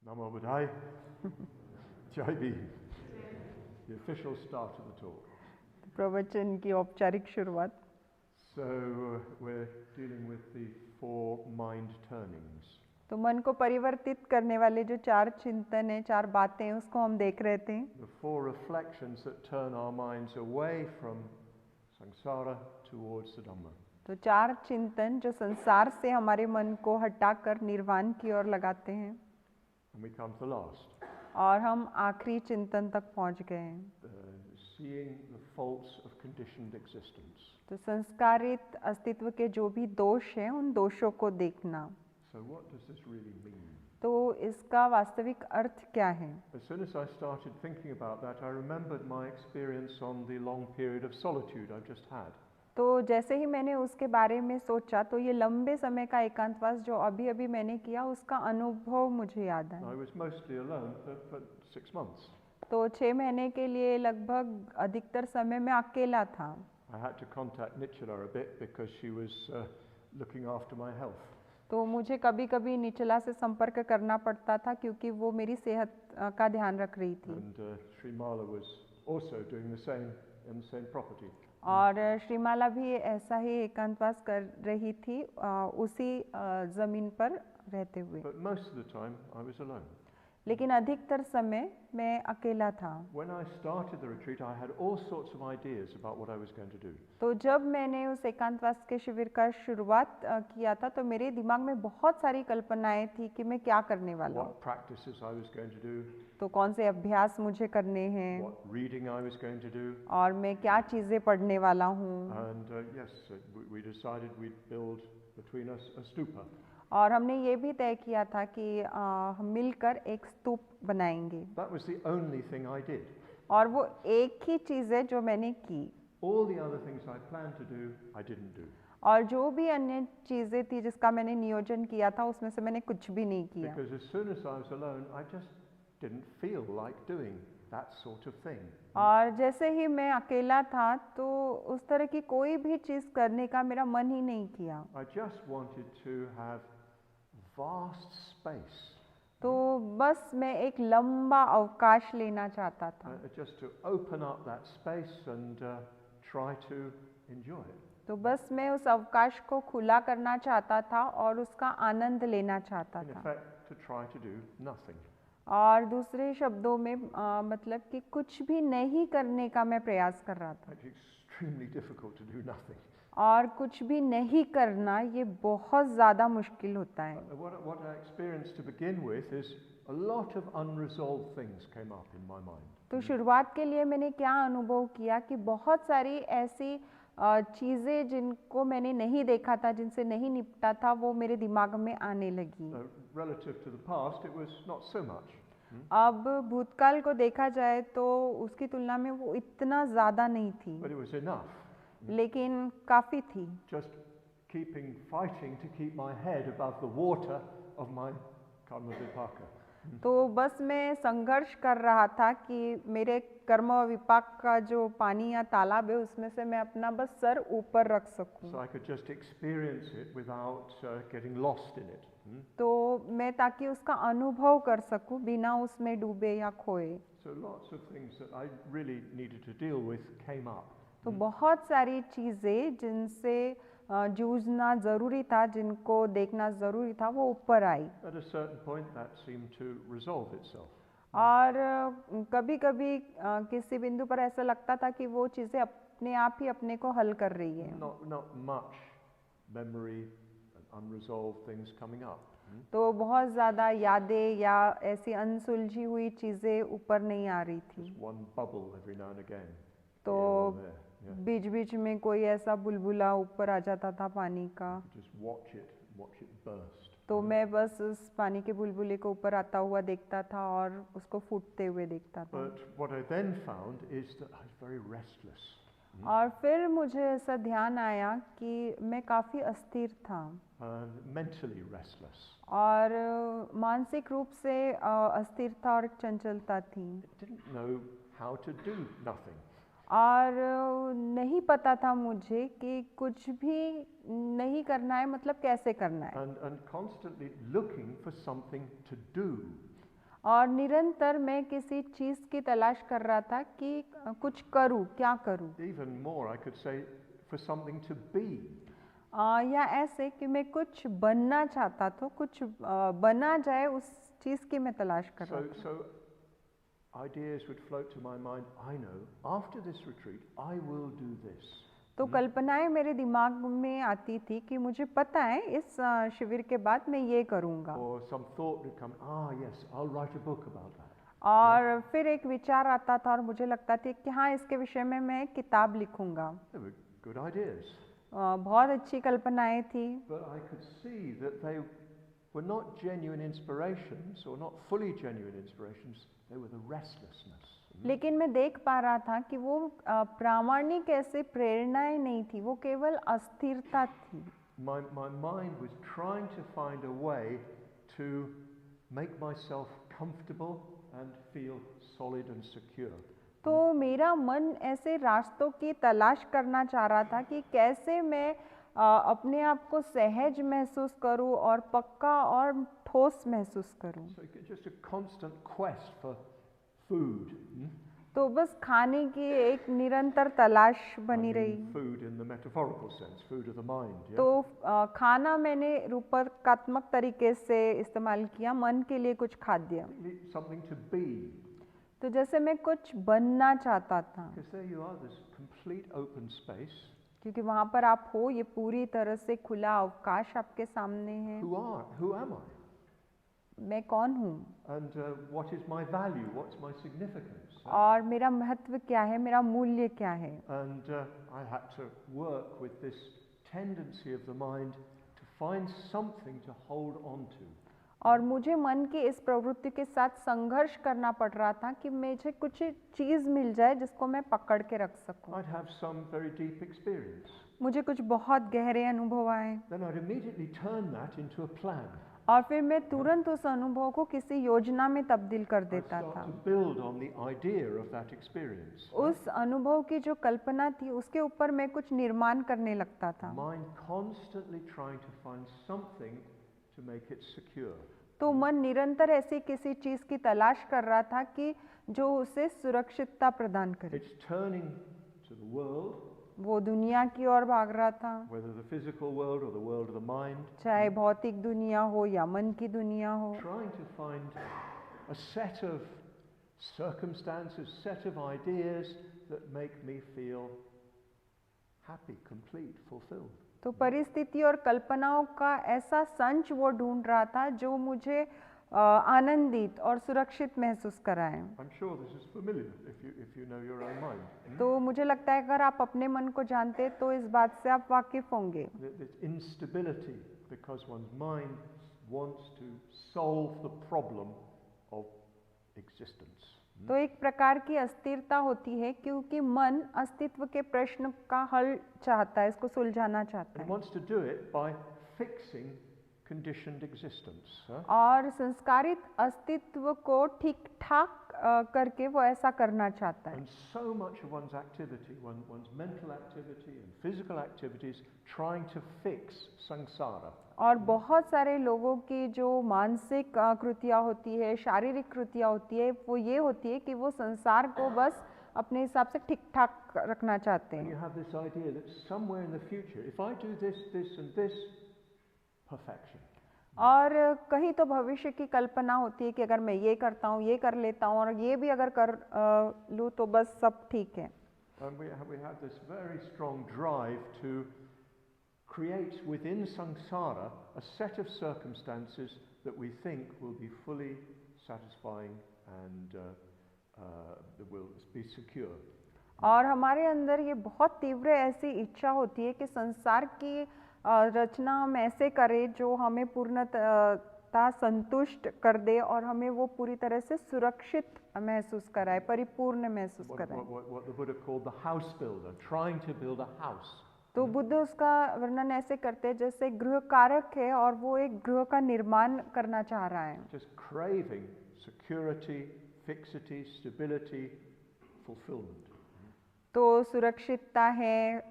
Namo Buddhaya. Jai Bhim. The official start of the talk. प्रवचन की औपचारिक शुरुआत. So we're dealing with the 4 mind turnings. तो मन को परिवर्तित करने वाले जो 4 चिंतन हैं, 4 बातें हैं, उसको हम देख रहे थे. The 4 reflections that turn our minds away from samsara towards the Dhamma. तो 4 चिंतन जो संसार से हमारे मन को हटाकर निर्वाण की ओर लगाते हैं. And we come to the last. और हम आखिरी चिंतन तक पहुंच गए हैं. Seeing the faults of conditioned existence. तो संस्कारित अस्तित्व के जो भी दोष हैं, उन दोषों को देखना. So what does this really mean? तो इसका वास्तविक अर्थ क्या है? As soon as I started thinking about that, I remembered my experience on the long period of solitude I've just had. तो जैसे ही मैंने उसके बारे में सोचा, तो ये लंबे समय का एकांतवास जो अभी मैंने किया, उसका अनुभव मुझे याद आया. I was mostly alone for 6 months. तो 6 महीने के लिए लगभग अधिकतर समय मैं अकेला था. I had to contact Nichola a bit because she was looking after my health. तो मुझे कभी-कभी निचला से संपर्क करना पड़ता था क्योंकि वो मेरी सेहत का ध्यान रख रही थी. And Srimala was also doing the same in the same property. और श्रीमाला भी ऐसा ही एकांतवास कर रही थी उसी जमीन पर रहते हुए. But most of the time I was alone. लेकिन अधिकतर समय मैं अकेला था. When I started the retreat, I had all sorts of ideas about what I was going to do. तो जब मैंने उस एकांतवास के शिविर का शुरुआत किया था, तो मेरे दिमाग में बहुत सारी कल्पनाएं थी कि मैं क्या करने वाला हूँ. What practices I was going to do. तो कौन से अभ्यास मुझे करने हैं. What reading I was going to do. और मैं क्या चीजें पढ़ने वाला हूँ. And yes, we decided we'd build between us a stupa. और हमने ये भी तय किया था कि हम मिलकर एक स्तूप बनाएंगे. That was the only thing I did. और वो एक ही चीज़ है जो मैंने की. All the other things I planned to do, I didn't do. और जो भी अन्य चीज़ें थी जिसका मैंने नियोजन किया था, उसमें से मैंने कुछ भी नहीं किया. Because as soon as I was alone, I just didn't feel like doing that sort of thing. और जैसे ही मैं अकेला था, तो उस तरह की कोई भी चीज़ करने का मेरा मन ही नहीं किया. I just wanted to have vast space. तो बस मैं एक लंबा अवकाश लेना चाहता था. Just to open up that space and try to enjoy it. तो बस मैं उस अवकाश को खुला करना चाहता था और उसका आनंद लेना चाहता In था. effect, to try to do nothing. और दूसरे शब्दों में मतलब कि कुछ भी नहीं करने का मैं प्रयास कर रहा था. It's extremely difficult to do nothing. और कुछ भी नहीं करना ये बहुत ज़्यादा मुश्किल होता है. What I experienced to begin with is a lot of unresolved things came up in my mind. तो शुरुआत के लिए मैंने क्या अनुभव किया कि बहुत सारी ऐसी चीज़ें जिनको मैंने नहीं देखा था, जिनसे नहीं निपटा था, वो मेरे दिमाग में आने लगी. Relative to the past, it was not so much. अब भूतकाल को देखा जाए तो उसकी तुलना में वो इतना ज़्यादा नहीं थी. But it was enough. लेकिन काफ़ी थी. Just fighting to keep my head above the water of my karma vipaka. तो बस मैं संघर्ष कर रहा था कि मेरे कर्म विपाक का जो पानी या तालाब है, उसमें से मैं अपना बस सर ऊपर रख सकूं. So I could just experience it without getting lost in it. तो मैं ताकि उसका अनुभव कर सकूं बिना उसमें डूबे या खोए. So lots of things that I really needed to deal with came up. तो बहुत सारी चीज़ें जिनसे जूझना ज़रूरी था, जिनको देखना ज़रूरी था, वो ऊपर आई. At a certain point, that seemed to resolve itself. और कभी-कभी किसी बिंदु पर ऐसा लगता था कि वो चीज़ें अपने आप ही अपने को हल कर रही है. Not much memory and unresolved things coming up. तो बहुत ज़्यादा यादें या ऐसी अनसुलझी हुई चीज़ें ऊपर नहीं आ रही थी. Just one bubble every now and again. तो बीच-बीच में कोई ऐसा बुलबुला ऊपर आ जाता था पानी का. Just watch it burst. तो मैं बस उस पानी के बुलबुले को ऊपर आता हुआ देखता था और उसको फूटते हुए देखता था. But what I then found is that I was very restless. और फिर मुझे ऐसा ध्यान आया कि मैं काफ़ी अस्थिर था. Mentally restless. और मानसिक रूप से अस्थिरता और चंचलता थी. I didn't know how to do nothing. और नहीं पता था मुझे कि कुछ भी नहीं करना है, मतलब कैसे करना है. And constantly looking for something to do. और निरंतर मैं किसी चीज़ की तलाश कर रहा था कि कुछ करूं, क्या करूं। Even more, I could say for something to be. या ऐसे कि मैं कुछ बनना चाहता था, कुछ बना जाए उस चीज़ की मैं तलाश कर रहा था। So ideas would float to my mind. I know after this retreat, I will do this. तो कल्पनाएं मेरे दिमाग में आती थी कि मुझे पता है इस शिविर के बाद मैं ये करूँगा। Or some thought would come, yes, I'll write a book about that. और फिर एक विचार आता था और मुझे लगता था कि हाँ, इसके विषय में मैं एक किताब लिखूंगा। They were good ideas. बहुत अच्छी कल्पनाएं थी। But I could see that they were not genuine inspirations or not fully genuine inspirations. They were the restlessness. लेकिन मैं देख पा रहा था कि वो प्रामाणिक ऐसे प्रेरणाएं नहीं थी, वो केवल अस्थिरता थी। My mind was trying to find a way to make myself comfortable and feel solid and secure. तो मेरा मन ऐसे रास्तों की तलाश करना चाह रहा था कि कैसे मैं अपने आप को सहज महसूस करूं और पक्का और ठोस महसूस करूं। So just a constant quest for food. तो बस खाने की एक निरंतर तलाश बनी रही। Food in the metaphorical sense, food of the mind. Yeah? तो खाना मैंने रूपकात्मक तरीके से इस्तेमाल किया, मन के लिए कुछ खाद्य। Something to be. तो जैसे मैं कुछ बनना चाहता था। Because there you are, this complete open space. क्योंकि वहाँ पर आप हो, ये पूरी तरह से खुला अवकाश आपके सामने है। Who am I? मैं कौन हूँ? And what is my value? What's my significance? और मेरा महत्व क्या है, मेरा मूल्य क्या है? And I had to work with this tendency of the mind to find something to hold on to. और मुझे मन की इस प्रवृत्ति के साथ संघर्ष करना पड़ रहा था कि मुझे कुछ चीज़ मिल जाए जिसको मैं पकड़ के रख सकूं। I'd have some very deep experience. मुझे कुछ बहुत गहरे अनुभव आए। Then I'd immediately turn that into a plan. और फिर मैं तुरंत उस अनुभव को किसी योजना में तब्दील कर देता I'd था। start to build on the idea of that experience. उस अनुभव की जो कल्पना थी उसके ऊपर मैं कुछ निर्माण करने लगता था। Mind constantly trying to find something to make it secure. तो मन निरंतर ऐसी किसी चीज की तलाश कर रहा था कि जो उसे सुरक्षितता प्रदान करे। It's turning to the world, वो दुनिया की ओर भाग रहा था, whether the physical world or the world of the mind, चाहे भौतिक दुनिया हो या मन की दुनिया हो, trying to find a set of circumstances, set of ideas that make me feel happy, complete, fulfilled. तो परिस्थिति और कल्पनाओं का ऐसा संच वो ढूंढ रहा था जो मुझे आनंदित और सुरक्षित महसूस कराए। I'm sure this is familiar if you know your own mind. तो मुझे लगता है अगर आप अपने मन को जानते तो इस बात से आप वाकिफ होंगे। This instability because one's mind wants to solve the problem of existence. तो एक प्रकार की अस्थिरता होती है क्योंकि मन अस्तित्व के प्रश्न का हल चाहता है, इसको सुलझाना चाहता It है। wants to do it by fixing conditioned existence. और संस्कारित अस्तित्व को ठीक ठाक करके वो ऐसा करना चाहता है। And so much of one's activity, one's mental activity and physical activities trying to fix samsara. और बहुत सारे लोगों की जो मानसिक कृतियाँ होती है, शारीरिक कृतियाँ होती है, वो ये होती है कि वो संसार को बस अपने हिसाब से ठीक ठाक रखना चाहते And you हैं। have this idea that somewhere in the future, if I do this, this and this, perfection. और कहीं तो भविष्य की कल्पना होती है कि अगर मैं ये करता हूँ, ये कर लेता हूँ और ये भी अगर कर लूँ तो बस सब ठीक है। And we have this very strong drive to create within samsara a set of circumstances that we think will be fully satisfying and will be secure. और हमारे अंदर ये बहुत तीव्र ऐसी इच्छा होती है कि संसार की रचना हम ऐसे करें जो हमें पूर्णतः संतुष्ट कर दे और हमें वो पूरी तरह से सुरक्षित महसूस कराए, परिपूर्ण महसूस कराए। What the Buddha called the house builder, trying to build a house. तो बुद्ध उसका वर्णन ऐसे करते हैं जैसे गृह कारक है और वो एक गृह का निर्माण करना चाह रहा है। Just craving security, fixity, stability, fulfillment. तो सुरक्षितता है,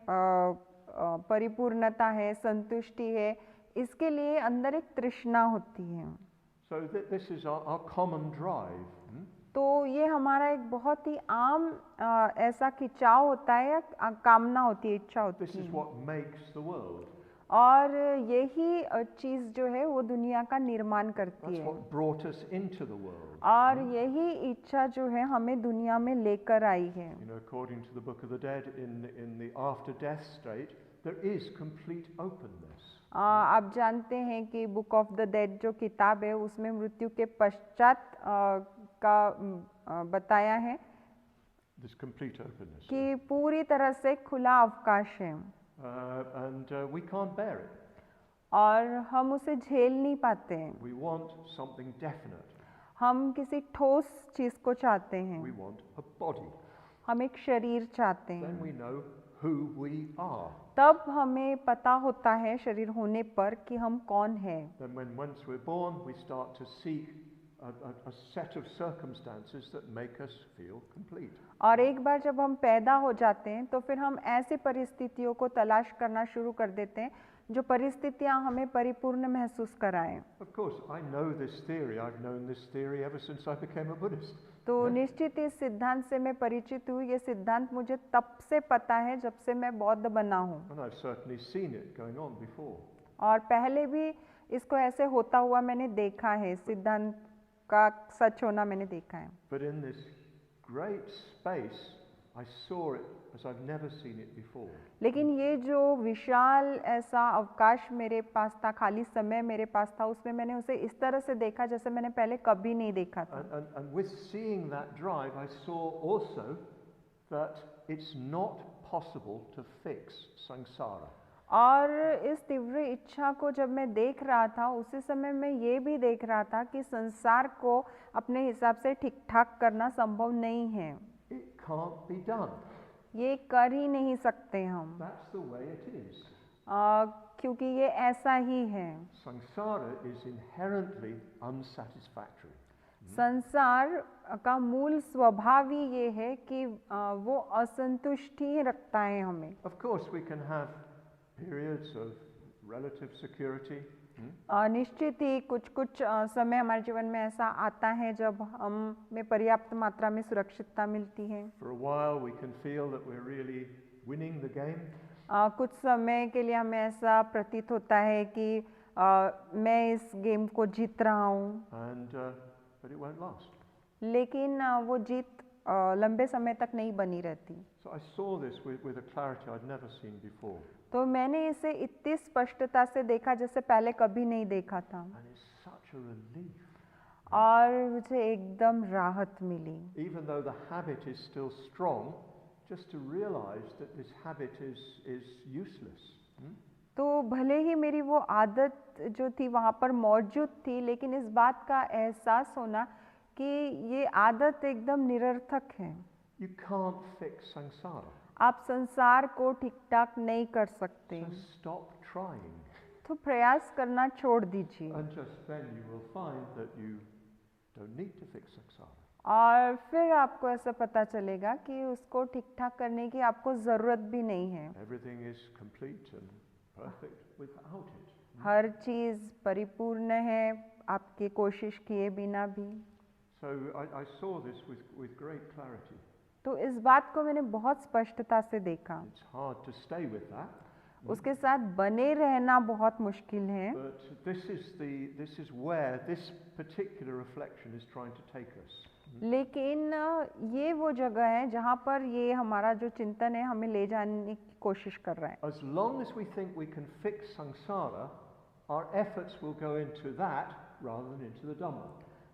परिपूर्णता है, संतुष्टि है, इसके लिए अंदर एक तृष्णा होती है। So this is our common drive. तो ये हमारा एक बहुत ही आम ऐसा खिंचाव होता है या कामना होती है, इच्छा होती This is है, what makes the world. और यही चीज़ जो है वो दुनिया का निर्माण करती That's है, what brought us into the world. और यही इच्छा जो है हमें दुनिया में लेकर आई है. You know, according to the Book of the Dead, in the after-death state, there is complete openness. आप जानते हैं कि बुक ऑफ द डेड जो किताब है उसमें मृत्यु के पश्चात का बताया है There's complete openness. कि पूरी तरह से खुला अवकाश है, And we can't bear it. और हम उसे झेल नहीं पाते हैं. We want something definite. हम किसी ठोस चीज़ को चाहते We हैं, want a body. हम एक शरीर चाहते Then हैं. we know who we are. तब हमें पता होता है शरीर होने पर कि हम कौन हैं. Then once we're born, we start to seek a set of circumstances that make us feel complete. और एक बार जब हम पैदा हो जाते हैं तो फिर हम ऐसी परिस्थितियों को तलाश करना शुरू कर देते हैं जो परिस्थितियां हमें परिपूर्ण महसूस कराएं. Of course, I know this theory. I've known this theory ever since I became a Buddhist. तो निश्चित इस सिद्धांत से मैं परिचित हूँ. ये सिद्धांत मुझे तब से पता है जब से मैं बौद्ध बना हूँ, And I've certainly seen it going on before. और पहले भी इसको ऐसे होता हुआ मैंने देखा है. सिद्धांत का सच होना मैंने देखा है. But in this great space, I saw it as I've never seen it before. लेकिन ये जो विशाल ऐसा अवकाश मेरे पास था, खाली समय मेरे पास था, उसमें मैंने उसे इस तरह से देखा जैसे मैंने पहले कभी नहीं देखा था. And with seeing that drive, I saw also that it's not possible to fix samsara. और इस तीव्र इच्छा को जब मैं देख रहा था, उसी समय मैं ये भी देख रहा था कि संसार को अपने हिसाब से ठीक ठाक करना संभव नहीं है. It can't be done. ये कर ही नहीं सकते हम, That's the way it is. क्योंकि ये ऐसा ही है. Samsara is inherently unsatisfactory. संसार का मूल स्वभाव ही ये है कि वो असंतुष्ट ही रखता है हमें. Of course, we can have periods of relative security. निश्चित ही कुछ कुछ समय हमारे जीवन में ऐसा आता है जब हमें पर्याप्त मात्रा में सुरक्षितता मिलती है. For a while, we can feel that we're really winning the game. कुछ समय के लिए हमें ऐसा प्रतीत होता है कि मैं इस गेम को जीत रहा हूँ, But it won't last. लेकिन वो जीत लंबे समय तक नहीं बनी रहती. So I saw this with a clarity I'd never seen before. तो मैंने इसे इतनी स्पष्टता से देखा जैसे पहले कभी नहीं देखा था, And it's such a relief. और मुझे एकदम राहत मिली. Even though the habit is still strong, just to realize that this habit is useless. तो भले ही मेरी वो आदत जो थी वहाँ पर मौजूद थी, लेकिन इस बात का एहसास होना कि ये आदत एकदम निरर्थक है. You can't fix samsara. आप संसार को ठीक ठाक नहीं कर सकते, So stop trying. तो प्रयास करना छोड़ दीजिए. And just then you will find that you don't need to fix samsara. और फिर आपको ऐसा पता चलेगा कि उसको ठीक ठाक करने की आपको ज़रूरत भी नहीं है. Everything is complete and perfect without it. हर चीज़ परिपूर्ण है आपकी कोशिश किए बिना भी. So I saw this with great clarity. तो इस बात को मैंने बहुत स्पष्टता से देखा. It's hard to stay with that. उसके साथ बने रहना बहुत मुश्किल है. But this is where this particular reflection is trying to take us. लेकिन ये वो जगह है जहाँ पर ये हमारा जो चिंतन है हमें ले जाने की कोशिश कर रहा है. As long as we think we can fix samsara, our efforts will go into that rather than into the Dhamma.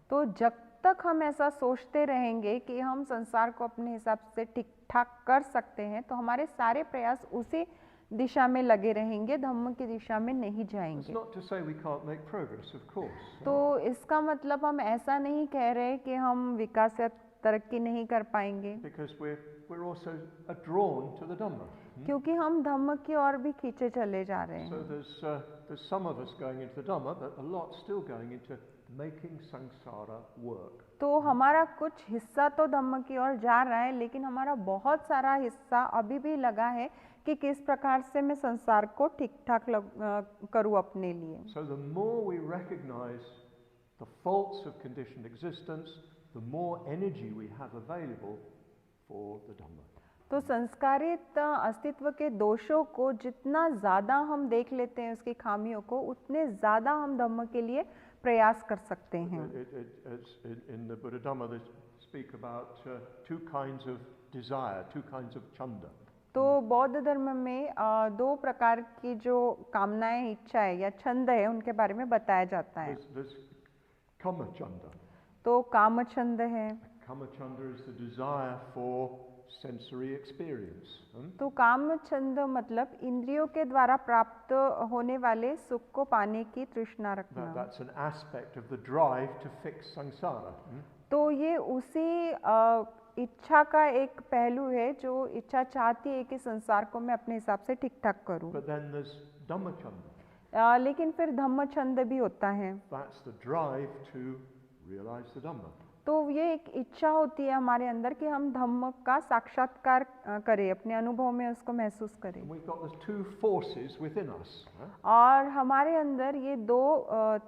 तो जब तक हम ऐसा सोचते रहेंगे कि हम संसार को अपने हिसाब से ठीक ठाक कर सकते हैं, तो हमारे सारे प्रयास उसी दिशा में लगे रहेंगे, धम्म की दिशा में नहीं It's जाएंगे. not to say we can't make progress, of course. तो इसका मतलब हम ऐसा नहीं कह रहे कि हम विकास या तरक्की नहीं कर पाएंगे, Because we're also drawn to the Dhamma. क्योंकि हम धम्म की ओर भी खींचे चले जा रहे So हैं. there's some of us going into the Dhamma, but a lot still going into making samsara work. तो हमारा कुछ हिस्सा तो धम्म की ओर जा रहा है, लेकिन हमारा बहुत सारा हिस्सा अभी भी लगा है कि किस प्रकार से मैं संसार को ठीक ठाक करूँ अपने लिए. So the more we recognize the faults of conditioned existence, the more energy we have available for the Dhamma. तो संस्कारित अस्तित्व के दोषों को जितना ज़्यादा हम देख लेते हैं, उसकी खामियों को, उतने ज़्यादा हम धम्म के लिए प्रयास कर सकते हैं। In the Buddha Dhamma they speak about two kinds of desire, two kinds of chanda. तो बौद्ध धर्म में दो प्रकार की जो कामनाएं, इच्छाएं या छंद है, उनके बारे में बताया जाता है। There's kama chanda. तो काम छंद है। Kama chanda is the desire for sensory experience. तो काम छंद मतलब इंद्रियों के द्वारा प्राप्त होने वाले सुख को पाने की तृष्णा रखना। That's an aspect of the drive to fix samsara. तो ये उसी इच्छा का एक पहलू है जो इच्छा चाहती है कि संसार को मैं अपने हिसाब से ठीक ठाक करूं। But then there's dhamma chanda. लेकिन फिर धम्म छंद भी होता है। That's the drive to realize the Dhamma. तो ये एक इच्छा होती है हमारे अंदर कि हम धम्म का साक्षात्कार करें, अपने अनुभव में उसको महसूस करें। And we've got those two forces within us. और हमारे अंदर ये दो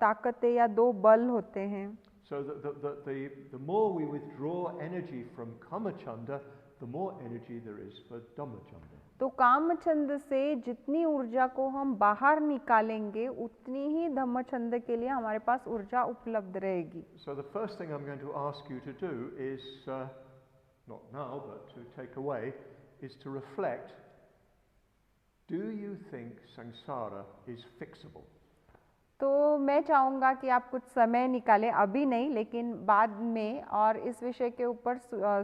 ताकतें या दो बल होते हैं। So the more we withdraw energy from kama chanda, the more energy there is for dhamma chanda. तो काम छंद से जितनी ऊर्जा को हम बाहर निकालेंगे, उतनी ही धम्म छंद के लिए हमारे पास ऊर्जा उपलब्ध रहेगी। So the first thing I'm going to ask you to do is, not now, but to take away, is to reflect. Do you think samsara is fixable? तो मैं चाहूँगा कि आप कुछ समय निकालें, अभी नहीं लेकिन बाद में, और इस विषय के ऊपर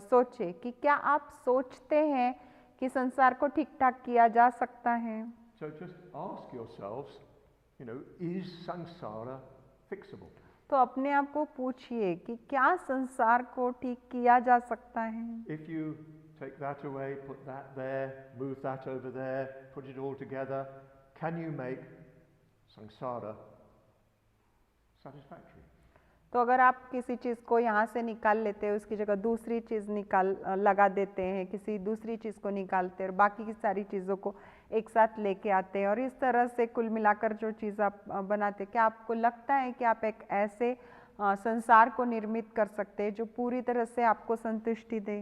सोचें कि क्या आप सोचते हैं कि संसार को ठीक ठाक किया जा सकता है। So just ask yourselves, is samsara fixable? तो अपने आप को पूछिए कि क्या संसार को ठीक किया जा सकता है। If you take that away, put that there, move that over there, put it all together, can you make samsara satisfactory? तो अगर आप किसी चीज़ को यहाँ से निकाल लेते हैं, उसकी जगह दूसरी चीज़ लगा देते हैं, किसी दूसरी चीज़ को निकालते हैं और बाकी की सारी चीज़ों को एक साथ लेके आते हैं और इस तरह से कुल मिलाकर जो चीज़ आप बनाते हैं, क्या आपको लगता है कि आप एक ऐसे संसार को निर्मित कर सकते हैं जो पूरी तरह से आपको संतुष्टि दे?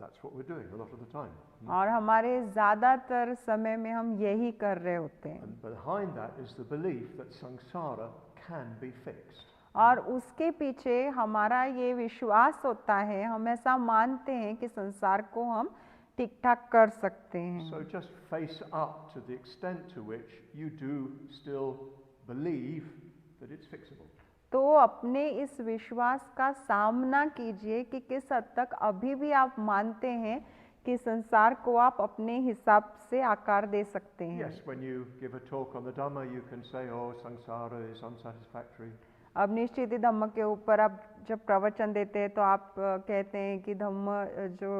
That's what we're doing a lot of the time. और हमारे ज़्यादातर समय में हम यही कर रहे होते हैं। And behind that is the belief that samsara can be fixed. और उसके पीछे हमारा ये विश्वास होता है, हम ऐसा मानते हैं कि संसार को हम ठीक ठाक कर सकते हैं। So just face up to the extent to which you do still believe that it's fixable. तो अपने इस विश्वास का सामना कीजिए कि किस हद तक अभी भी आप मानते हैं कि संसार को आप अपने हिसाब से आकार दे सकते हैं। Yes, when you give a talk on the Dhamma, you can say, "Oh, samsara is unsatisfactory." अब निश्चित ही धम्म के ऊपर आप जब प्रवचन देते हैं तो आप कहते हैं कि धम्म जो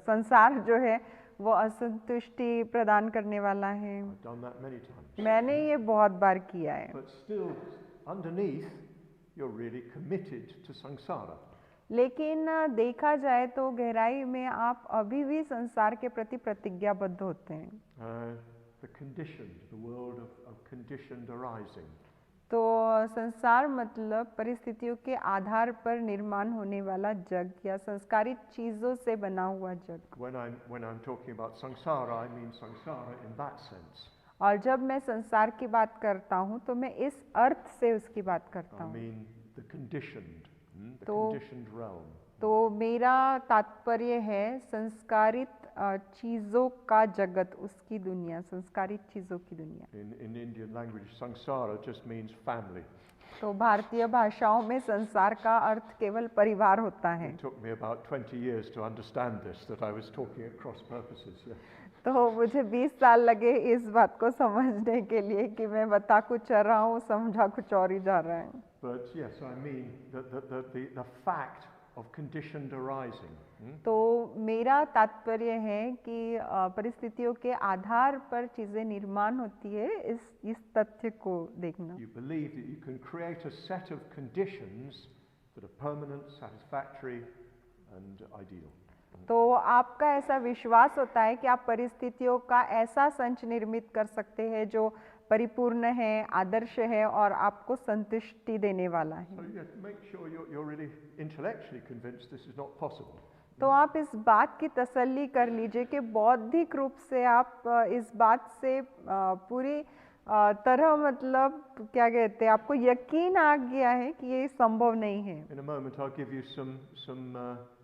संसार जो है वो असंतुष्टि प्रदान करने वाला है। I've done that many times. मैंने ये बहुत बार किया है। But still, underneath, you're really committed to samsara. लेकिन देखा जाए तो गहराई में आप अभी भी संसार के प्रति प्रतिज्ञाबद्ध होते हैं। The conditioned, the world of conditioned arising. तो संसार मतलब परिस्थितियों के आधार पर निर्माण होने वाला जग या संस्कारित चीजों से बना हुआ जग। When I'm talking about samsara, I mean samsara in that sense. और जब मैं संसार की बात करता हूँ तो मैं इस अर्थ से उसकी बात करता I हूँ। mean the conditioned, the तो- conditioned realm. तो मेरा तात्पर्य है संस्कारित चीजों का जगत, उसकी दुनिया, संस्कारित चीजों की दुनिया। In Indian language, samsara just means family. तो भारतीय भाषाओं में संसार का अर्थ केवल परिवार होता है। It took me about 20 years to understand this, that I was talking at cross purposes. Yeah. तो मुझे 20 साल लगे इस बात को समझने के लिए कि मैं बता कुछ रहा हूँ, समझा कुछ और ही जा रहा है। But yes, I mean the fact of conditioned arising. तो मेरा तात्पर्य है कि परिस्थितियों के आधार पर चीजें निर्माण होती है, इस तथ्य को देखना। You believe that you can create a set of conditions that are permanent, satisfactory, and ideal. तो आपका ऐसा विश्वास होता है कि आप परिस्थितियों का ऐसा संच निर्मित कर सकते हैं जो परिपूर्ण है, आदर्श है और आपको संतुष्टि देने वाला So है। you have to make sure you're really intellectually convinced this is not possible. तो आप इस बात की तसल्ली कर लीजिए कि बौद्धिक रूप से आप इस बात से पूरी तरह मतलब क्या कहते हैं, आपको यकीन आ गया है कि ये संभव नहीं है। In a moment, I'll give you some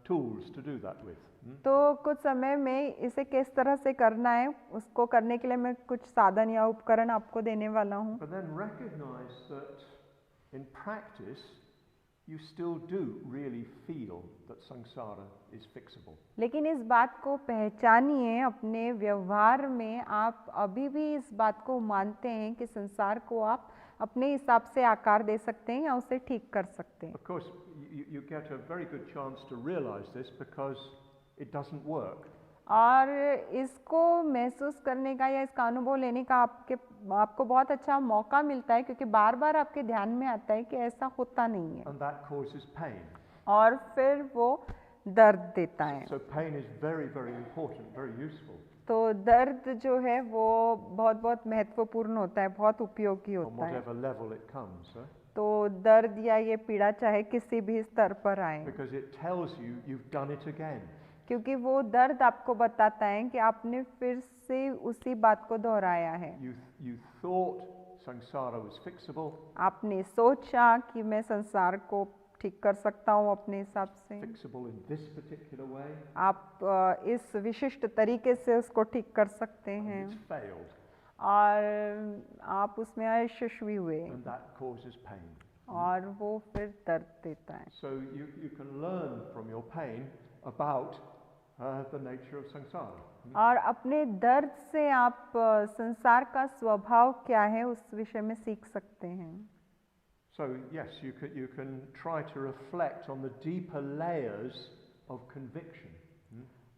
tools to do that with. तो कुछ समय में इसे किस तरह से करना है, उसको करने के लिए मैं कुछ साधन या उपकरण आपको देने वाला हूँ। But then recognize that in practice, you still do really feel that samsara is fixable. लेकिन इस बात को पहचानिए, अपने व्यवहार में आप अभी भी इस बात को मानते हैं कि संसार को आप अपने हिसाब से आकार दे सकते हैं या उसे ठीक कर सकते हैं। Of course, you get a very good chance to realize this because it doesn't work. और इसको महसूस करने का या इसका अनुभव लेने का आपको बहुत अच्छा मौका मिलता है, क्योंकि बार बार आपके ध्यान में आता है कि ऐसा होता नहीं है, And that causes pain. और फिर वो दर्द देता है। So pain is very, very important, very useful. तो दर्द जो है वो बहुत बहुत महत्वपूर्ण होता है, बहुत उपयोगी On होता है। whatever level it comes. तो दर्द या ये पीड़ा चाहे किसी भी स्तर पर आए, Because it tells you you've done it again. क्योंकि वो दर्द आपको बताता है कि आपने फिर से उसी बात को दोहराया है। You thought samsara was fixable. आपने सोचा कि मैं संसार को ठीक कर सकता हूँ अपने हिसाब से। Fixable in this particular way. आप इस विशिष्ट तरीके से उसको ठीक कर सकते And हैं, it's failed. और आप उसमें अयशस्वी हुए, And that causes pain. और वो फिर दर्द देता है। So you can learn from your pain about the nature of samsara. और अपने दर्द से आप संसार का स्वभाव क्या है उस विषय में सीख सकते हैं। So yes, you can try to reflect on the deeper layers of conviction.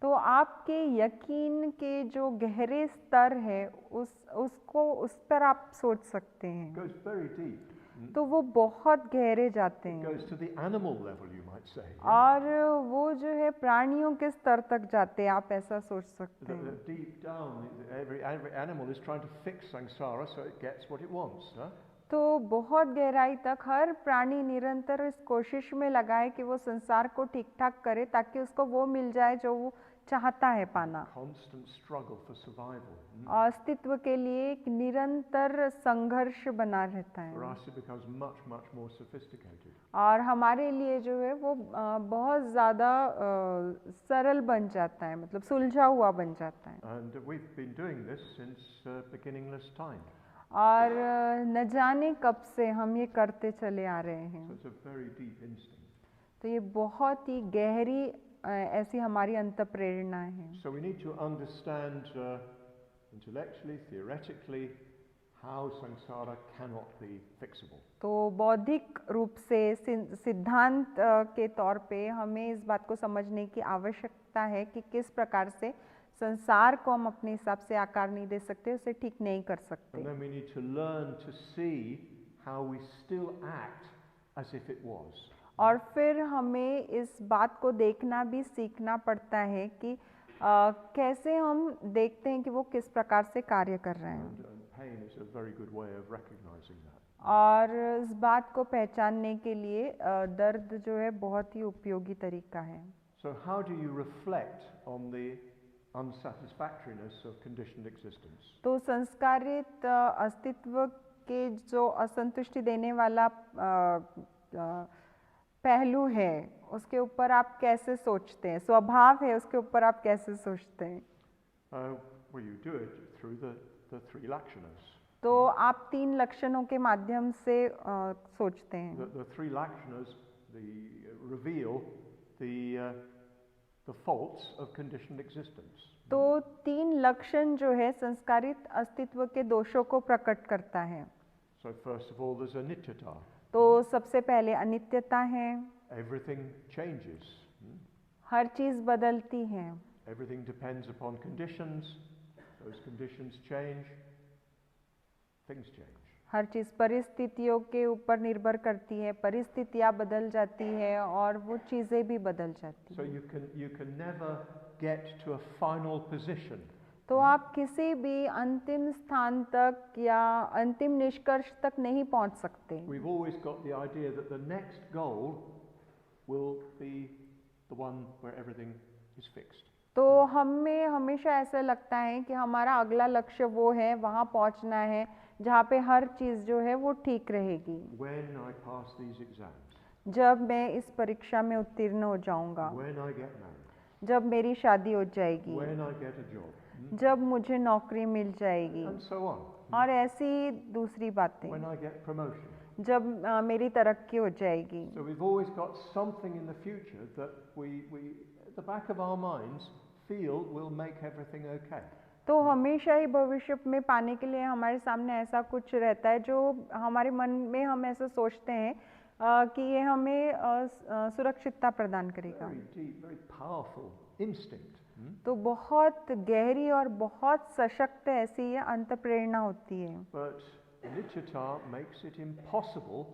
तो आपके यकीन के जो गहरे स्तर है उस पर आप सोच सकते It हैं। goes very deep. तो वो बहुत गहरे जाते It हैं, goes to the animal level, you might say. और वो जो है प्राणियों के स्तर तक जाते हैं, आप ऐसा सोच सकते हैं। Deep down, every animal is trying to fix samsara so it gets what it wants. Huh? तो बहुत गहराई तक हर प्राणी निरंतर इस कोशिश में लगा है कि वो संसार को ठीक ठाक करे ताकि उसको वो मिल जाए जो वो चाहता है पाना। Constant struggle for survival. अस्तित्व के लिए एक निरंतर संघर्ष बना रहता For है, us, it becomes much more sophisticated. और हमारे लिए जो है वो बहुत ज़्यादा सरल बन जाता है, मतलब सुलझा हुआ बन जाता है। And we've been doing this since beginningless time. और न जाने कब से हम ये करते चले आ रहे So हैं। it's a very deep instinct. तो ये बहुत ही गहरी ऐसी हमारी अंतःप्रेरणा है। So we need to understand intellectually, theoretically, how samsara cannot be fixable. तो बौद्धिक रूप से सिद्धांत के तौर पे हमें इस बात को समझने की आवश्यकता है कि किस प्रकार से संसार को हम अपने हिसाब से आकार नहीं दे सकते, उसे ठीक नहीं कर सकते। And then we need to learn to see how we still act as if it was. और फिर हमें इस बात को देखना भी सीखना पड़ता है कि कैसे हम देखते हैं कि वो किस प्रकार से कार्य कर रहे हैं। And pain is a very good way of recognizing that. और इस बात को पहचानने के लिए दर्द जो है बहुत ही उपयोगी तरीका है। So how do you reflect on the unsatisfactoriness of conditioned existence? तो संस्कारित अस्तित्व के जो असंतुष्टि देने वाला पहलू है उसके ऊपर आप कैसे सोचते हैं, स्वभाव है उसके ऊपर आप कैसे सोचते हैं? Well, you do it through the three lakshanas. तो आप 3 लक्षणों के माध्यम से सोचते हैं। The three lakshanas reveal the faults of conditioned existence. तो 3 लक्षण जो है संस्कारित अस्तित्व के दोषों को प्रकट करता है। So first of all, there's anityata. तो सबसे पहले अनित्यता है। Everything changes. हर चीज बदलती है। Everything depends upon conditions. Those conditions change. Things change. हर चीज़ परिस्थितियों के ऊपर निर्भर करती है, परिस्थितियाँ बदल जाती है और वो चीज़ें भी बदल जाती So हैं। you can never get to a final position. तो आप किसी भी अंतिम स्थान तक या अंतिम निष्कर्ष तक नहीं पहुंच सकते। We've always got the idea that the next goal will be the one where everything is fixed. तो हमें हमेशा ऐसा लगता है कि हमारा अगला लक्ष्य वो है, वहाँ पहुँचना है जहाँ पे हर चीज़ जो है वो ठीक रहेगी। When I pass these exams, जब मैं इस परीक्षा में उत्तीर्ण हो जाऊंगा, when I get married, जब मेरी शादी हो जाएगी, when I get a job, जब मुझे नौकरी मिल जाएगी, and so on. और ऐसी दूसरी बातें, When I get promotion. जब मेरी तरक्की हो जाएगी। So we've always got something in the future that we at the back of our minds feel will make everything okay. तो हमेशा ही भविष्य में पाने के लिए हमारे सामने ऐसा कुछ रहता है जो हमारे मन में हम ऐसा सोचते हैं कि ये हमें सुरक्षितता प्रदान करेगा। Very deep, very powerful instinct. तो बहुत गहरी और बहुत सशक्त ऐसी ये अंतःप्रेरणा होती है। But anicca makes it impossible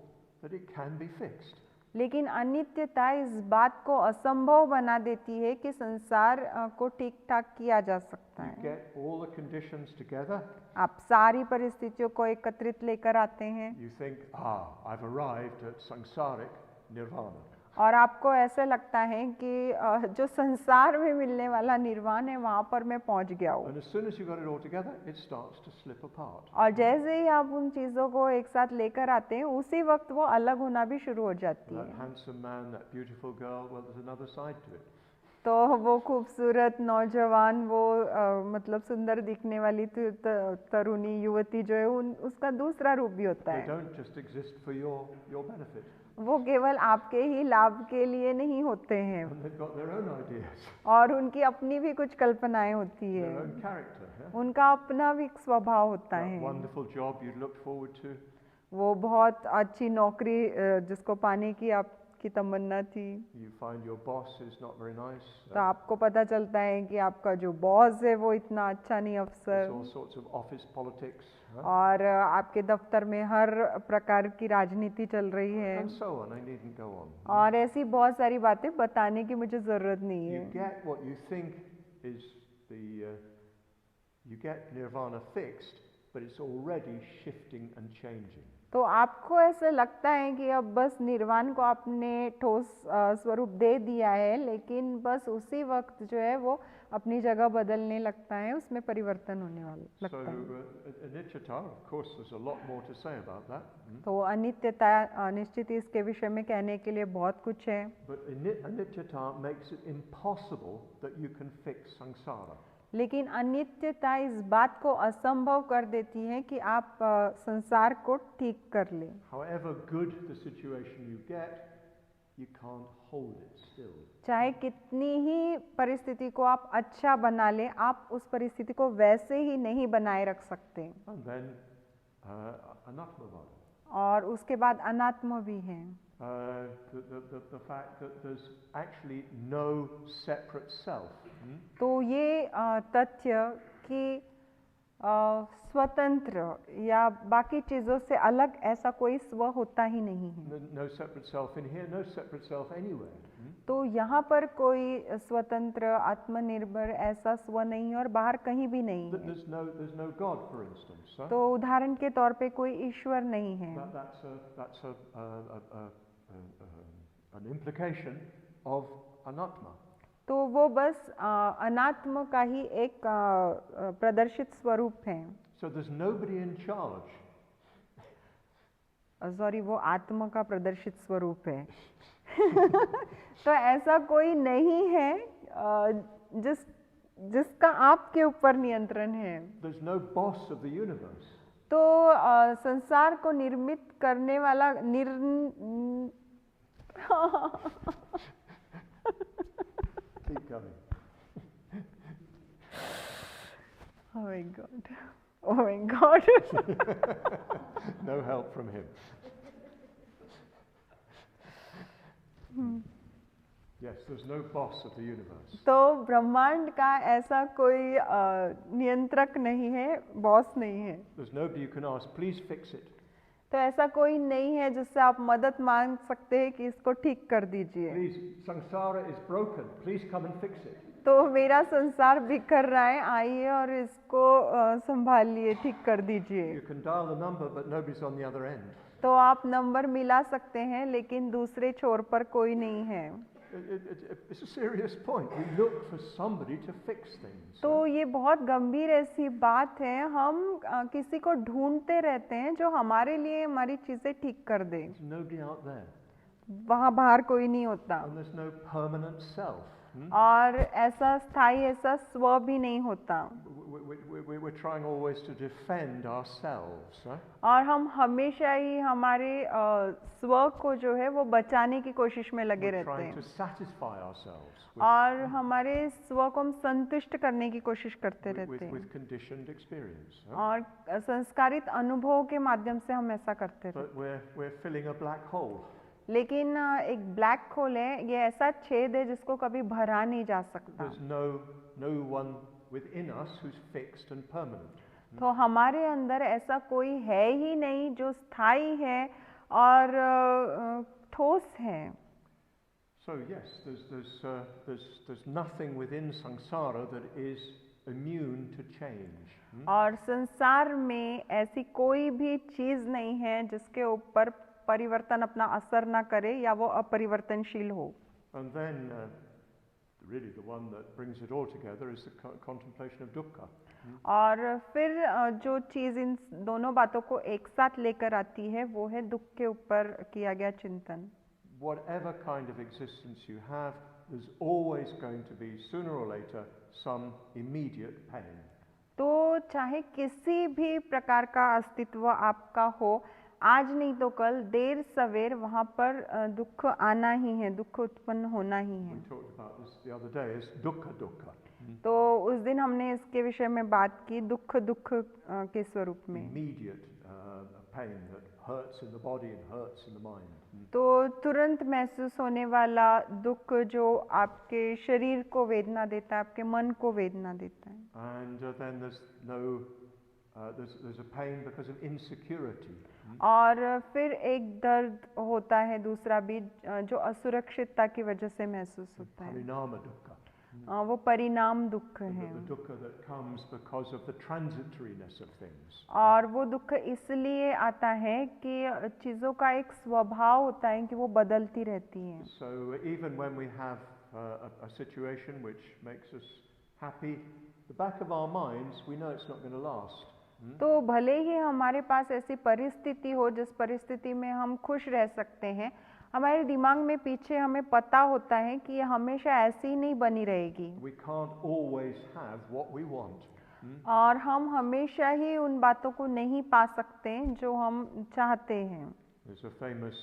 that it can be fixed. लेकिन अनित्यता इस बात को असंभव बना देती है कि संसार को ठीक ठाक किया जा सकता You है। get all the conditions together. आप सारी परिस्थितियों को एकत्रित लेकर आते हैं You think, I've arrived at samsaric nirvana. और आपको ऐसा लगता है कि जो संसार में मिलने वाला निर्वाण है वहाँ पर मैं पहुँच गया हूँ। And as soon as you got it all together, it starts to slip apart. और जैसे ही आप उन चीज़ों को एक साथ लेकर आते हैं उसी वक्त वो अलग होना भी शुरू हो जाती That है। handsome man, that beautiful girl, well, there's another side to it. तो वो खूबसूरत नौजवान, वो मतलब सुंदर दिखने वाली तरुणी युवती जो है उसका दूसरा रूप भी होता They है। don't just exist for your benefit. वो केवल आपके ही लाभ के लिए नहीं होते हैं And they've got their own ideas, और उनकी अपनी भी कुछ कल्पनाएं होती their है, own character. Yeah? उनका अपना भी स्वभाव होता That है। wonderful job you'd looked forward to. वो बहुत अच्छी नौकरी जिसको पाने की आपकी तमन्ना थी, You find your boss is not very nice. तो आपको पता चलता है कि आपका जो बॉस है वो इतना अच्छा नहीं There's अफसर, all sorts of office politics. Huh? और आपके दफ्तर में हर प्रकार की राजनीति चल रही है, And so on. I needn't go on. और ऐसी बहुत सारी बातें बताने की मुझे ज़रूरत नहीं You है। get what you think is you get nirvana fixed, but it's already shifting and changing. तो आपको ऐसा लगता है कि अब बस निर्वाण को आपने ठोस स्वरूप दे दिया है, लेकिन बस उसी वक्त जो है वो अपनी जगह बदलने लगता है, उसमें परिवर्तन होने वाला So लगता है। anicca, of course, there's a lot more to say about that. तो अनित्यता निश्चित ही इसके विषय में कहने के लिए बहुत कुछ है, But anicca makes it impossible that you can fix samsara. लेकिन अनित्यता इस बात को असंभव कर देती है कि आप संसार को ठीक कर लें। However good the situation you get, you can't hold it still. चाहे कितनी ही परिस्थिति को आप अच्छा बना लें, आप उस परिस्थिति को वैसे ही नहीं बनाए रख सकते। And then anatmavada. और उसके बाद अनात्म भी है, The fact that there's actually no separate self. तो ये तथ्य कि स्वतंत्र या बाकी चीज़ों से अलग ऐसा कोई स्व होता ही नहीं है। No separate self in here, no separate self anywhere. तो यहाँ पर कोई स्वतंत्र आत्मनिर्भर ऐसा स्व नहीं है और बाहर कहीं भी नहीं है। There's no God, for instance. Huh? तो उदाहरण के तौर पे कोई ईश्वर नहीं है। That's an implication of anatma. तो वो बस अनात्म का ही एक प्रदर्शित स्वरूप है। So there's nobody in charge. Sorry, वो आत्मा का प्रदर्शित स्वरूप है। तो ऐसा कोई नहीं है जिसका आपके ऊपर नियंत्रण है। There's no boss of the universe. तो संसार को निर्मित करने वाला Keep going. Oh my God. Oh my God. No help from him. Yes, there's no boss of the universe. तो ब्रह्मांड का ऐसा कोई नियंत्रक नहीं है, बॉस नहीं है। There's nobody you can ask, please fix it. तो ऐसा कोई नहीं है जिससे आप मदद मांग सकते हैं कि इसको ठीक कर दीजिए। Please, samsara is broken. Please come and fix it. तो मेरा संसार बिखर रहा है, आइए और इसको संभालिए, ठीक कर दीजिए। You can dial the number, but nobody's on the other end. तो आप नंबर मिला सकते हैं, लेकिन दूसरे छोर पर कोई नहीं है। It's a serious point. We look for somebody to fix things. तो ये बहुत गंभीर ऐसी बात है, हम किसी को ढूंढते रहते हैं जो हमारे लिए हमारी चीजें ठीक कर दे। There's nobody out there. वहाँ बाहर कोई नहीं होता, And there's no permanent self. और ऐसा स्थायी, ऐसा स्व भी नहीं होता। We're trying always to defend ourselves. और हम हमेशा ही हमारे स्व को जो है वो बचाने की कोशिश में लगे We're रहते trying to हैं, satisfy ourselves और हमारे स्व को हम संतुष्ट करने की कोशिश करते रहते हैं, with conditioned experience. और संस्कारित अनुभवों के माध्यम से हम ऐसा करते रहते But we're filling a black hole. हैं। लेकिन एक ब्लैक होल है, ये ऐसा छेद है जिसको कभी भरा नहीं जा सकता। There's no one within us who's fixed and permanent. तो हमारे अंदर ऐसा कोई है ही नहीं जो स्थायी है और ठोस है। So yes, there's nothing within samsara that is immune to change. और संसार में ऐसी कोई भी चीज नहीं है जिसके ऊपर परिवर्तन अपना असर ना करे या वो अपरिवर्तनशील हो। And then really the one that brings it all together is the contemplation of dukkha. और फिर जो चीज इन दोनों बातों को एक साथ लेकर आती है वो है दुख के ऊपर किया गया चिंतन। Whatever kind of existence you have, there's always going to be sooner or later some immediate pain. तो चाहे किसी भी प्रकार का अस्तित्व आपका हो, आज नहीं तो कल, देर सवेर वहाँ पर दुख आना ही है, दुख उत्पन्न होना ही है। We talked about this the other day as dukkha. तो उस दिन हमने इसके विषय में बात की, दुख के स्वरूप में। Immediate pain that hurts in the body and hurts in the mind. तो तुरंत महसूस होने वाला दुख जो आपके शरीर को वेदना देता है, आपके मन को वेदना देता है। And then there's a pain because of insecurity. और फिर एक दर्द होता है दूसरा भी जो असुरक्षितता की वजह से महसूस होता है, Parinama dukkha. वो परिणाम दुख है। The dukkha that comes because of the transitoriness of things. और वो दुख इसलिए आता है कि चीज़ों का एक स्वभाव होता है कि वो बदलती रहती हैं। So even when we have a situation which makes us happy, the back of our minds, we know it's not going to last. तो भले ही हमारे पास ऐसी परिस्थिति हो जिस परिस्थिति में हम खुश रह सकते हैं, हमारे दिमाग में पीछे हमें पता होता है कि ये हमेशा ऐसी ही नहीं बनी रहेगी। We can't always have what we want. और हम हमेशा ही उन बातों को नहीं पा सकते जो हम चाहते हैं। There's a famous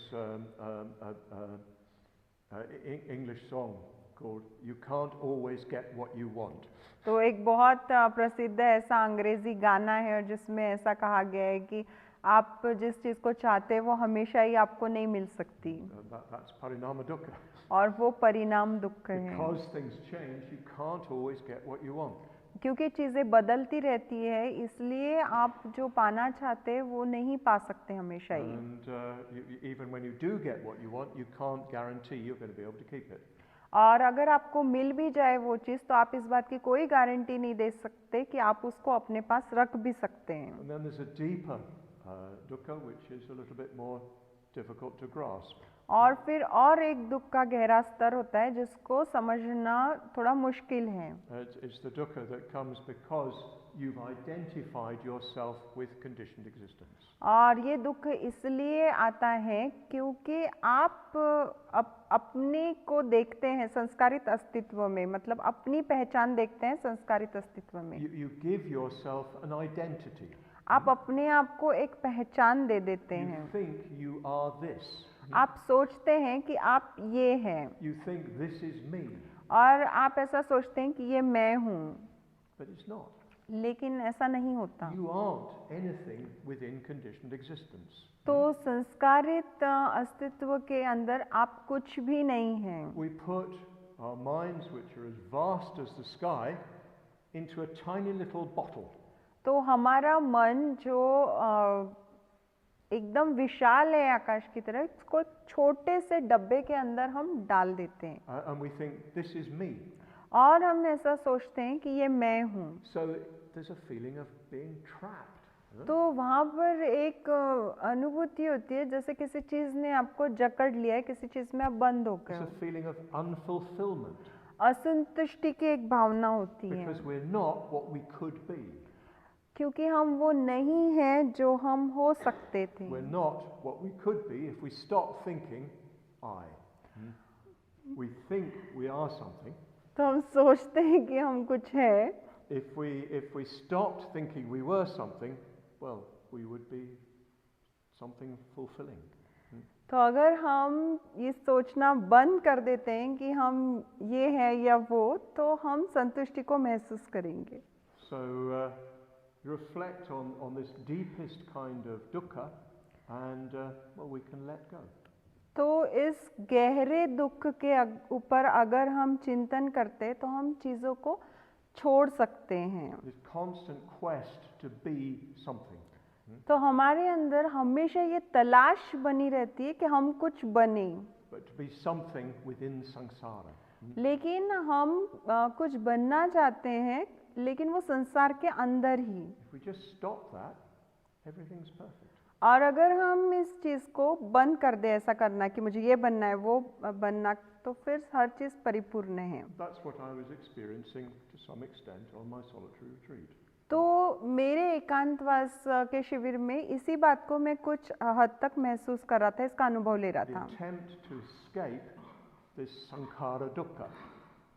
English song called "You Can't Always Get What You Want." तो एक बहुत प्रसिद्ध ऐसा अंग्रेजी गाना है जिसमें ऐसा कहा गया है कि आप जिस चीज़ को चाहते हैं वो हमेशा ही आपको नहीं मिल सकती, That's parinama dukkha. और वो परिणाम दुख है। Because things change, you can't always get what you want. क्योंकि चीज़ें बदलती रहती है, इसलिए आप जो पाना चाहते हैं वो नहीं पा सकते हमेशा ही। And even when you do get what you want, you can't guarantee you're going to be able to keep it. और अगर आपको मिल भी जाए वो चीज़, तो आप इस बात की कोई गारंटी नहीं दे सकते कि आप उसको अपने पास रख भी सकते हैं। And then there's a deeper dukkha, which is a little bit more difficult to grasp. और फिर और एक दुख का गहरा स्तर होता है जिसको समझना थोड़ा मुश्किल है। It's the dukkha that comes because you've identified yourself with conditioned existence. और ये दुख इसलिए आता है क्योंकि आप अपने को देखते हैं संस्कारित अस्तित्व में, मतलब अपनी पहचान देखते हैं संस्कारित अस्तित्व में। You give yourself an identity. आप अपने आप को एक पहचान दे देते हैं। You think you are this. आप सोचते हैं कि आप ये हैं, You think this is me, और आप ऐसा सोचते हैं कि ये मैं हूँ, but it's not. लेकिन ऐसा नहीं होता। You aren't anything within conditioned existence. तो संस्कारित अस्तित्व के अंदर आप कुछ भी नहीं हैं। We put our minds, which are as vast as the sky, into a tiny little bottle. तो हमारा मन जो एकदम विशाल है आकाश की तरह, इसको एक छोटे से डब्बे के अंदर हम डाल देते हैं and we think, this is me. और हम ऐसा सोचते हैं कि ये मैं हूँ। So there's a feeling of being trapped. तो वहाँ पर एक अनुभूति होती है जैसे किसी चीज़ ने आपको जकड़ लिया है, किसी चीज़ में आप बंद हो गए It's हो। a feeling of unfulfillment असंतुष्टि की एक भावना होती है because we're not what we could be. क्योंकि हम वो नहीं हैं जो हम हो सकते थे। We're not what we could be if we stop thinking, I. Hmm? We think we are something. तो हम सोचते हैं कि हम कुछ है। If we stopped thinking we were something, well, we would be something fulfilling. तो अगर हम ये सोचना बंद कर देते हैं कि हम ये है या वो, तो हम संतुष्टि को महसूस करेंगे। So reflect on this deepest kind of dukkha, and well, we can let go. तो इस गहरे दुख के ऊपर अगर हम चिंतन करते तो हम चीज़ों को छोड़ सकते हैं। This constant quest to be something. तो हमारे अंदर हमेशा ये तलाश बनी रहती है कि हम कुछ बने, But to be something within samsara. लेकिन हम कुछ बनना चाहते हैं, लेकिन वो संसार के अंदर ही। If we just stop that, everything's perfect. और अगर हम इस चीज़ को बंद कर दें ऐसा करना कि मुझे ये बनना है वो बनना, तो फिर हर चीज़ परिपूर्ण है। That's what I was experiencing to some extent on my solitary retreat. तो मेरे एकांतवास के शिविर में इसी बात को मैं कुछ हद तक महसूस कर रहा था, इसका अनुभव ले रहा The था। attempt to escape this sankhara dukkha.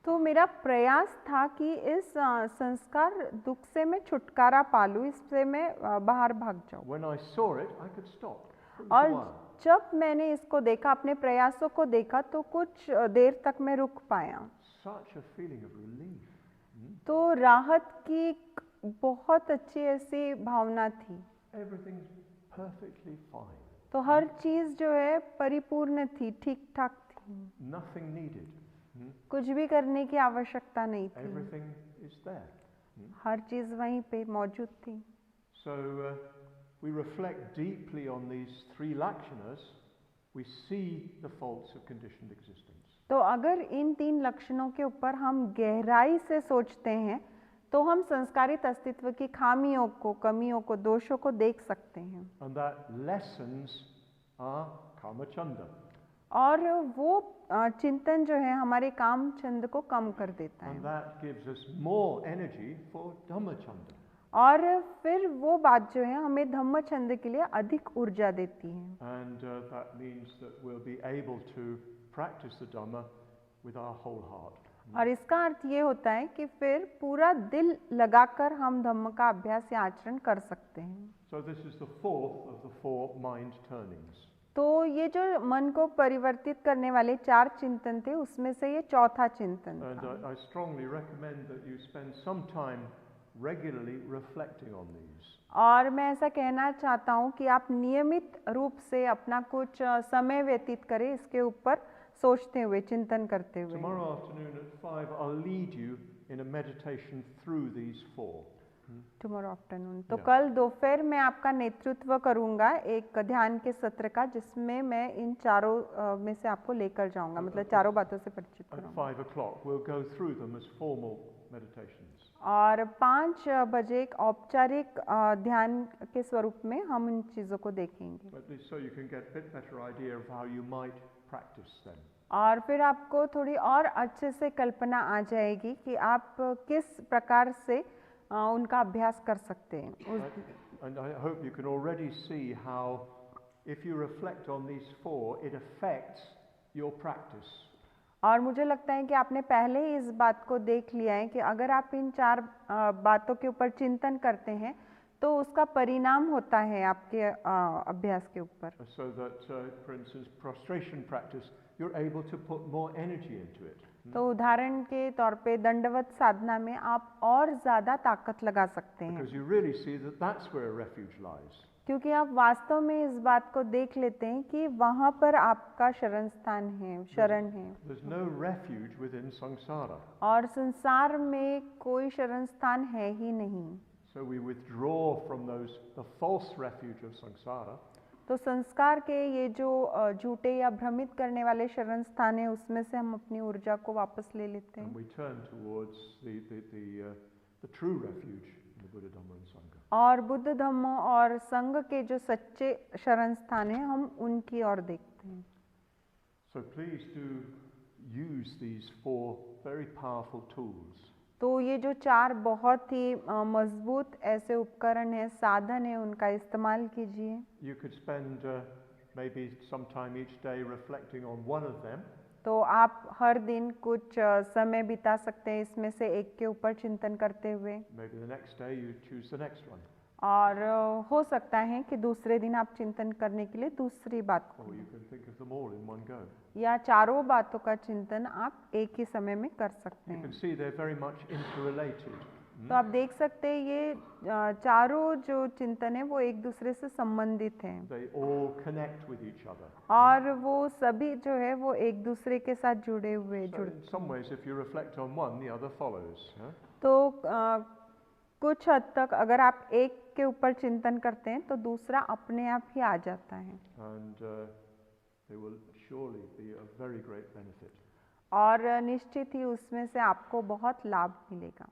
तो मेरा प्रयास था कि इस संस्कार दुख से मैं छुटकारा पा लूँ, इससे मैं बाहर भाग जाऊँ। When I saw it, I could stop. for a और while. जब मैंने इसको देखा, अपने प्रयासों को देखा, तो कुछ देर तक मैं रुक पाया। Such a feeling of relief. तो राहत की बहुत अच्छी ऐसी भावना थी। Everything's perfectly fine. तो हर चीज़ जो है परिपूर्ण थी, ठीक ठाक थी, Nothing needed. कुछ भी करने की आवश्यकता नहीं थी, Everything is there. हर चीज़ वहीं पे मौजूद थी। So we reflect deeply on these three lakshanas, we see the faults of conditioned existence. तो अगर इन तीन लक्षणों के ऊपर हम गहराई से सोचते हैं, तो हम संस्कारित अस्तित्व की खामियों को, कमियों को, दोषों को देख सकते हैं। And that lessens our kamachanda. और वो चिंतन जो है हमारे काम छंद को कम कर देता And है, that gives us more energy for dhammachanda. और फिर वो बात जो है हमें धम्म छंद के लिए अधिक ऊर्जा देती है। And that means that we'll be able to practice the Dhamma with our whole heart. और इसका अर्थ ये होता है कि फिर पूरा दिल लगाकर हम धम्म का अभ्यास या आचरण कर सकते हैं। So this is the fourth of the four mind turnings. तो ये जो मन को परिवर्तित करने वाले 4 चिंतन थे, उसमें से ये चौथा चिंतन And था। I strongly recommend that you spend some time regularly reflecting on these. और मैं ऐसा कहना चाहता हूँ कि आप नियमित रूप से अपना कुछ समय व्यतीत करें इसके ऊपर सोचते हुए, चिंतन करते हुए। Tomorrow afternoon at 5, I'll lead you in a meditation through these four. Tomorrow afternoon, तो Yeah. कल दोपहर में आपका नेतृत्व करूंगा एक ध्यान के सत्र का, जिसमें मैं इन चारों में से आपको लेकर जाऊंगा, मतलब चारों बातों से परिचित At कराऊंगा। 5 o'clock, we'll go through them as formal meditations. और 5 बजे एक औपचारिक ध्यान के स्वरूप में हम इन चीज़ों को देखेंगे, At least so you can get a bit better idea of how you might practice them. और फिर आपको थोड़ी और अच्छे से कल्पना आ जाएगी कि आप किस प्रकार से उनका अभ्यास कर सकते हैं। And I hope you can already see how, if you reflect on these four, it affects your practice. और मुझे लगता है कि आपने पहले ही इस बात को देख लिया है कि अगर आप इन 4 बातों के ऊपर चिंतन करते हैं, तो उसका परिणाम होता है आपके अभ्यास के ऊपर। So that, for instance, prostration practice, you're able to put more energy into it. तो उदाहरण के तौर पे दंडवत साधना में आप और ज़्यादा ताकत लगा सकते हैं, Because you really see that that's where refuge lies. क्योंकि आप वास्तव में इस बात को देख लेते हैं कि वहाँ पर आपका शरण स्थान है, शरण है। There's no refuge within samsara. और संसार में कोई शरण स्थान है ही नहीं। So we withdraw from the false refuge of samsara. तो संस्कार के ये जो झूठे या भ्रमित करने वाले शरण स्थान है, उसमें से हम अपनी ऊर्जा को वापस ले लेते and हैं we turn towards the true refuge in the Buddha Dhamma and Sangha. और बुद्ध धम्म और संघ के जो सच्चे शरण स्थान है, हम उनकी ओर देखते हैं। So please do use these 4 very powerful tools. तो ये जो 4 बहुत ही मजबूत ऐसे उपकरण है, साधन है, उनका इस्तेमाल कीजिए। You could spend maybe some time each day reflecting on one of them. तो आप हर दिन कुछ समय बिता सकते हैं इसमें से एक के ऊपर चिंतन करते हुए। Maybe the next day you choose the next one. और हो सकता है कि दूसरे दिन आप चिंतन करने के लिए दूसरी बात को, Or you can think of them all in one go. या चारों बातों का चिंतन आप एक ही समय में कर सकते You can हैं। see they're very much interrelated. तो आप देख सकते हैं ये चारों जो चिंतन है वो एक दूसरे से संबंधित हैं They all connect with each other. और वो सभी जो है वो एक दूसरे के साथ जुड़े हुए So जुड़ in some ways, if you reflect on one, the other follows. Huh? तो कुछ हद तक अगर आप एक के ऊपर चिंतन करते हैं तो दूसरा अपने आप ही आ जाता है And they will surely be of very great benefit. और निश्चित ही उसमें से आपको बहुत लाभ मिलेगा।